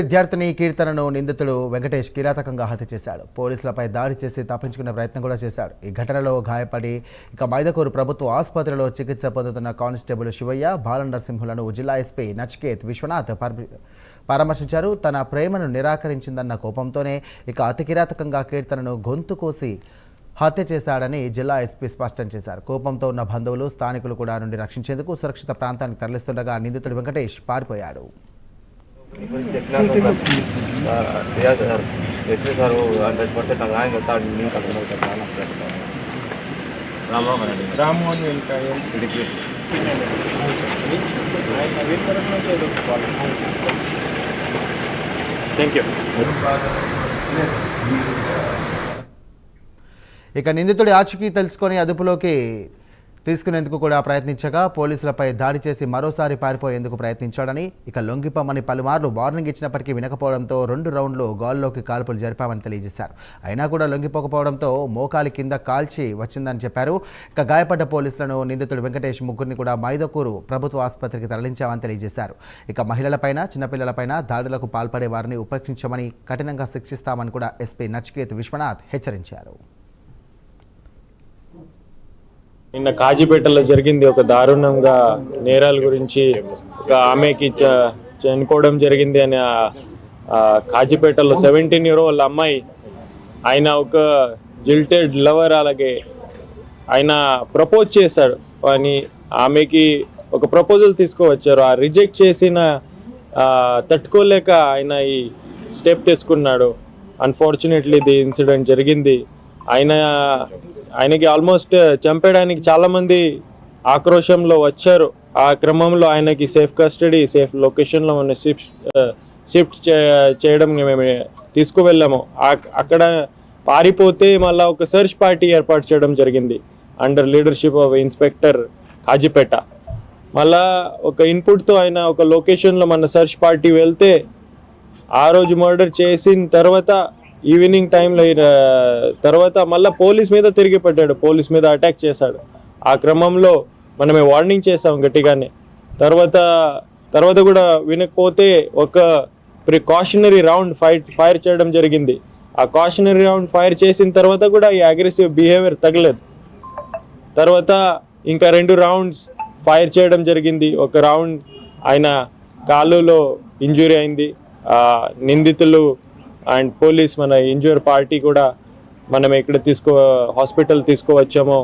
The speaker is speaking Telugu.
విద్యార్థిని కీర్తనను నిందితుడు వెంకటేష్ కిరాతకంగా హత్య చేశాడు. పోలీసులపై దాడి చేసి తప్పించుకునే ప్రయత్నం కూడా చేశాడు. ఈ ఘటనలో గాయపడి మైదకూరు ప్రభుత్వ ఆసుపత్రిలో చికిత్స పొందుతున్న కానిస్టేబుల్ శివయ్య, బాలనరసింహులను జిల్లా ఎస్పీ నచికేత్ విశ్వనాథ్ పరామర్శించారు. తన ప్రేమను నిరాకరించిందన్న కోపంతోనే అతి కిరాతకంగా కీర్తనను గొంతు కోసి హత్య చేశాడని జిల్లా ఎస్పీ స్పష్టం చేశారు. కోపంతో ఉన్న బంధువులు, స్థానికులు కూడా నుండి రక్షించేందుకు సురక్షిత ప్రాంతానికి తరలిస్తుండగా నిందితుడు వెంకటేష్ పారిపోయాడు. నిందితుడి ఆచూకీ తెలుసుకొని అదుపులోకి తీసుకునేందుకు కూడా ప్రయత్నించగా పోలీసులపై దాడి చేసి మరోసారి పారిపోయేందుకు ప్రయత్నించాడని, లొంగిపోమని పలుమార్లు వార్నింగ్ ఇచ్చినప్పటికీ వినకపోవడంతో 2 రౌండ్లు గాల్లోకి కాల్పులు జరిపామని తెలియజేశారు. అయినా కూడా లొంగిపోకపోవడంతో మోకాలి కింద కాల్చి వచ్చిందని చెప్పారు. గాయపడ్డ పోలీసులను నిందితుడు వెంకటేష్ ముగ్గురిని కూడా మైదకూరు ప్రభుత్వ ఆసుపత్రికి తరలించామని తెలియజేశారు. మహిళలపైన, చిన్నపిల్లలపైన దాడులకు పాల్పడే వారిని ఉపేక్షించమని, కఠినంగా శిక్షిస్తామని కూడా ఎస్పీ నచికేత్ విశ్వనాథ్ హెచ్చరించారు. నిన్న కాజీపేటలో జరిగింది ఒక దారుణంగా నేరాల గురించి ఒక ఆమెకి చనిపోవడం జరిగింది అని కాజీపేటలో 17-year-old అమ్మాయి ఆయన ఒక జిల్టెడ్ లవర్, అలాగే ఆయన ప్రపోజ్ చేశాడు అని ఆమెకి ఒక ప్రపోజల్ తీసుకువచ్చారు. ఆ రిజెక్ట్ చేసిన తట్టుకోలేక ఆయన ఈ స్టెప్ తీసుకున్నాడు. అన్ఫార్చునేట్లీ ది ఇన్సిడెంట్ జరిగింది. ఆయనకి ఆల్మోస్ట్ చంపేయడానికి చాలామంది ఆక్రోశంలో వచ్చారు. ఆ క్రమంలో ఆయనకి సేఫ్ కస్టడీ, సేఫ్ లొకేషన్లో ఉన్న షిఫ్ట్ చేయడం మేము తీసుకువెళ్ళాము. అక్కడ పారిపోతే మళ్ళీ ఒక సెర్చ్ పార్టీ ఏర్పాటు చేయడం జరిగింది under leadership of inspector Kazipet. మళ్ళా ఒక ఇన్పుట్తో ఆయన ఒక లొకేషన్లో మన సెర్చ్ పార్టీ వెళ్తే ఆ రోజు మర్డర్ చేసిన తర్వాత ఈవినింగ్ టైంలో తర్వాత మళ్ళీ పోలీస్ మీద తిరిగి పడ్డాడు, పోలీస్ మీద అటాక్ చేశాడు. ఆ క్రమంలో మనమే వార్నింగ్ చేసాం గట్టిగానే. తర్వాత కూడా వినకపోతే ఒక ప్రికాషనరీ రౌండ్ ఫైర్ చేయడం జరిగింది. ఆ కాషనరీ రౌండ్ ఫైర్ చేసిన తర్వాత కూడా ఈ అగ్రెసివ్ బిహేవియర్ తగ్గలేదు. తర్వాత ఇంకా 2 రౌండ్స్ ఫైర్ చేయడం జరిగింది. ఒక రౌండ్ ఆయన కాలులో ఇంజురీ అయింది. నిందితులు అండ్ పోలీస్ మన ఇంజూర్ పార్టీ కూడా మనం ఇక్కడ హాస్పిటల్ తీసుకువచ్చామో.